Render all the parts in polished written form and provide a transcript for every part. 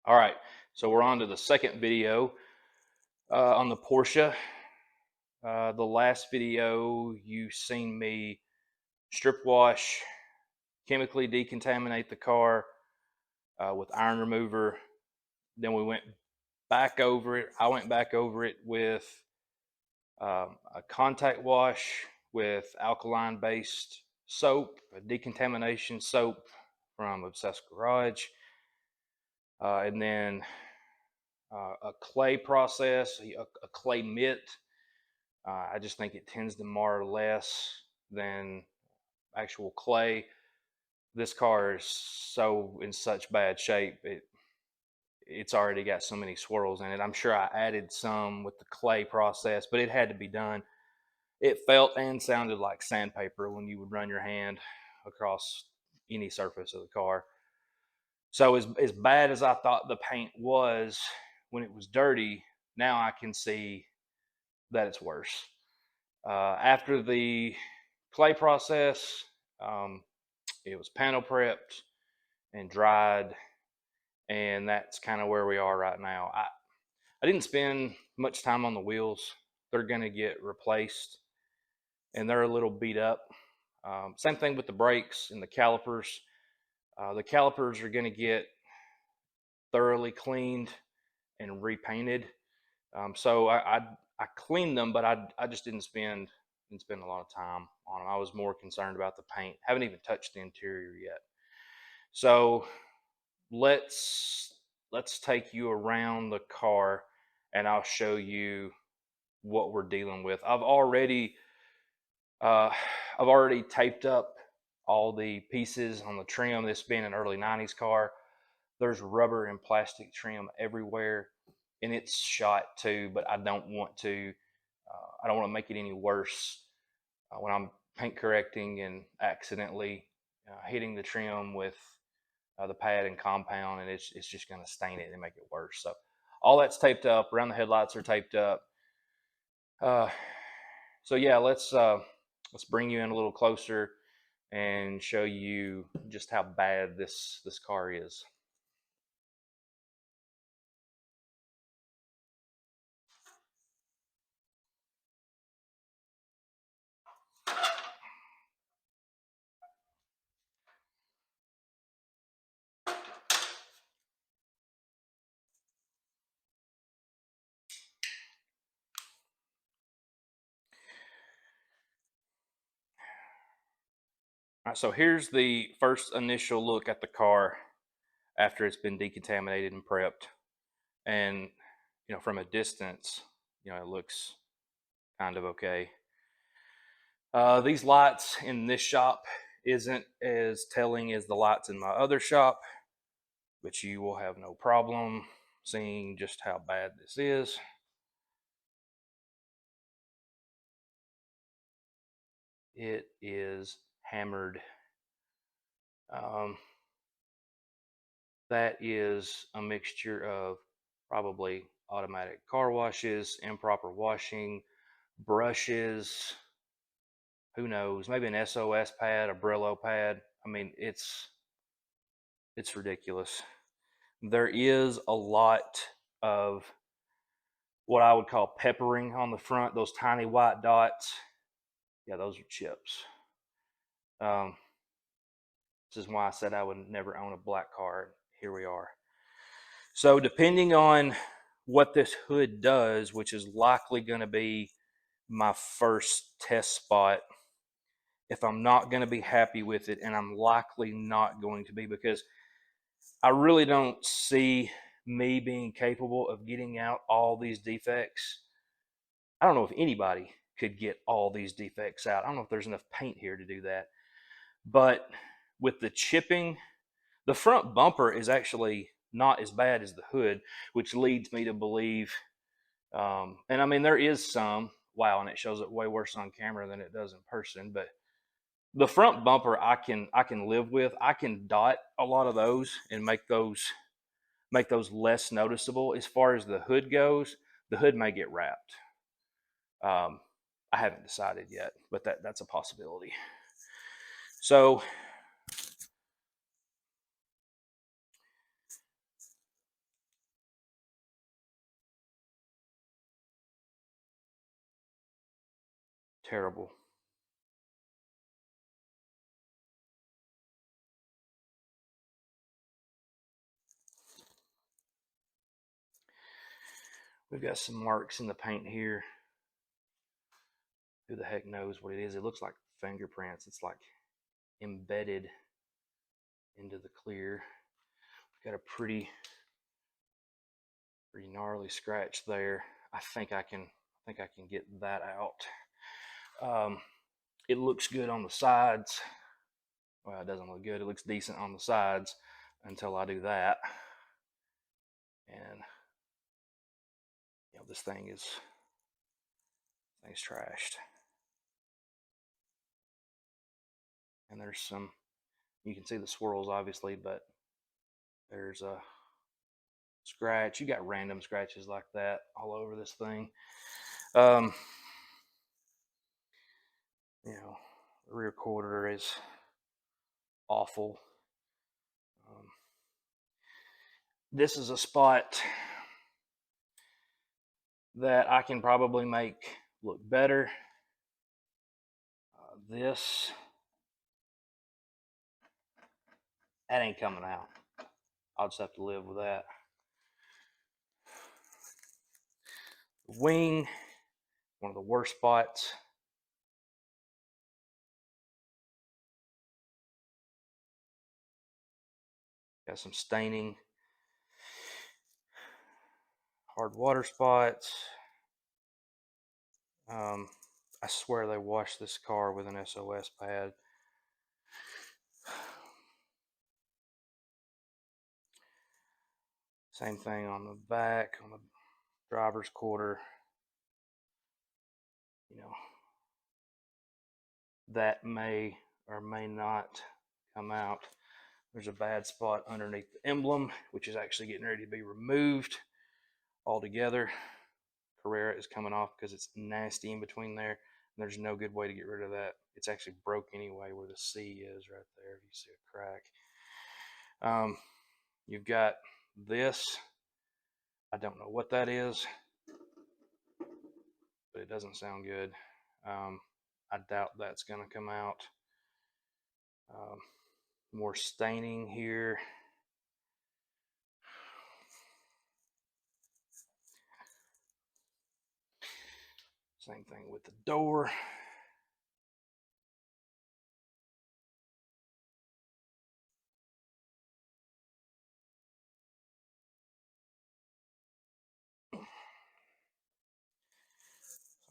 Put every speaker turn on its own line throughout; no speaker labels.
All right, so we're on to the second video on the Porsche. The last video you seen me strip wash, chemically decontaminate the car with iron remover. Then we went back over it. I went back over it with a contact wash with alkaline-based soap, a decontamination soap from Obsessed Garage, and then a clay process, a clay mitt. I just think it tends to mar less than actual clay. This car is so in such bad shape. It's already got so many swirls in it. I'm sure I added some with the clay process, but it had to be done. It felt and sounded like sandpaper when you would run your hand across any surface of the car. So as bad as I thought the paint was when it was dirty, now I can see that it's worse. After the clay process, it was panel prepped and dried, and that's kind of where we are right now. I didn't spend much time on the wheels. They're going to get replaced, and they're a little beat up. Same thing with the brakes and the calipers. The calipers are going to get thoroughly cleaned and repainted. So I cleaned them, but I just didn't spend a lot of time on them. I was more concerned about the paint. Haven't even touched the interior yet. So let's take you around the car, and I'll show you what we're dealing with. I've already taped up all the pieces on the trim. This being an early 90s car, there's rubber and plastic trim everywhere, and it's shot too, but I don't want to make it any worse when I'm paint correcting and accidentally hitting the trim with the pad and compound, and it's just going to stain it and make it worse. So all that's taped up. Around the headlights are taped up. So yeah, let's bring you in a little closer and show you just how bad this car is. All right, so here's the first initial look at the car after it's been decontaminated and prepped. And from a distance, it looks kind of okay. These lights in this shop isn't as telling as the lights in my other shop, but you will have no problem seeing just how bad this is. It is hammered. That is a mixture of probably automatic car washes, improper washing, brushes, who knows, maybe an SOS pad, a Brillo pad. I mean, it's ridiculous. There is a lot of what I would call peppering on the front, those tiny white dots. Yeah, those are chips. This is why I said I would never own a black car. Here we are. So depending on what this hood does, which is likely going to be my first test spot, if I'm not going to be happy with it, and I'm likely not going to be, because I really don't see me being capable of getting out all these defects. I don't know if anybody could get all these defects out. I don't know if there's enough paint here to do that. But with the chipping, the front bumper is actually not as bad as the hood, which leads me to believe, and I mean, there is some, wow, and it shows it way worse on camera than it does in person, but the front bumper I can live with. I can dot a lot of those and make those less noticeable. As far as the hood goes, the hood may get wrapped. I haven't decided yet, but that's a possibility. So terrible. We've got some marks in the paint here. Who the heck knows what it is? It looks like fingerprints. It's like embedded into the clear. Got a pretty gnarly scratch there. I think I can get that out. It looks good on the sides. Well, it doesn't look good. It looks decent on the sides until I do that. And you know, this thing's trashed. And there's some, you can see the swirls obviously, but there's a scratch. You got random scratches like that all over this thing. You know, the rear quarter is awful. This is a spot that I can probably make look better. This, that ain't coming out. I'll just have to live with that. Wing, one of the worst spots. Got some staining. Hard water spots. I swear they washed this car with an SOS pad. Same thing on the back, on the driver's quarter. You know, that may or may not come out. There's a bad spot underneath the emblem, which is actually getting ready to be removed altogether. Carrera is coming off because it's nasty in between there. And there's no good way to get rid of that. It's actually broke anyway where the C is right there. If you see a crack. You've got this. I don't know what that is, but it doesn't sound good. I doubt that's going to come out. More staining here. Same thing with the door.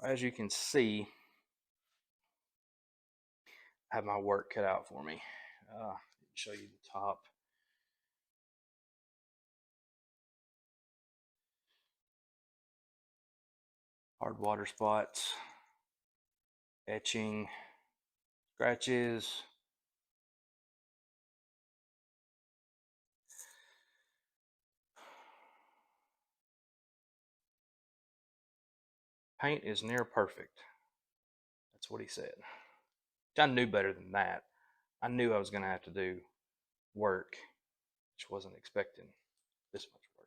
As you can see, I have my work cut out for me. Show you the top. Hard water spots, etching, scratches. Paint is near perfect. That's what he said. I knew better than that. I knew I was going to have to do work, which wasn't expecting this much work.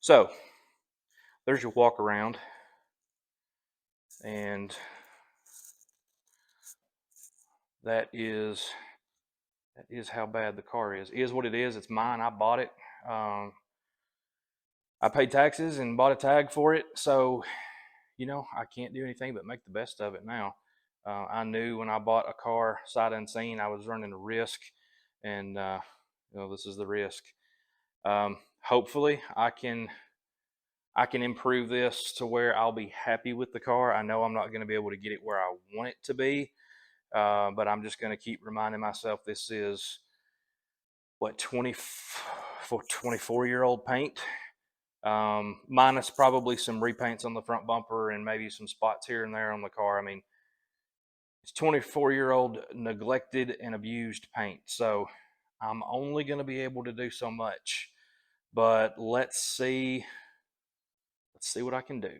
So there's your walk around, and that is how bad the car is. It is what it is. It's mine. I bought it. I paid taxes and bought a tag for it, so you know, I can't do anything but make the best of it now. I knew when I bought a car sight unseen, I was running a risk, and you know, this is the risk. Hopefully, I can improve this to where I'll be happy with the car. I know I'm not going to be able to get it where I want it to be, but I'm just going to keep reminding myself this is what 24-year-old paint. Minus probably some repaints on the front bumper and maybe some spots here and there on the car. I mean, it's 24-year-old neglected and abused paint. So I'm only going to be able to do so much, but let's see what I can do.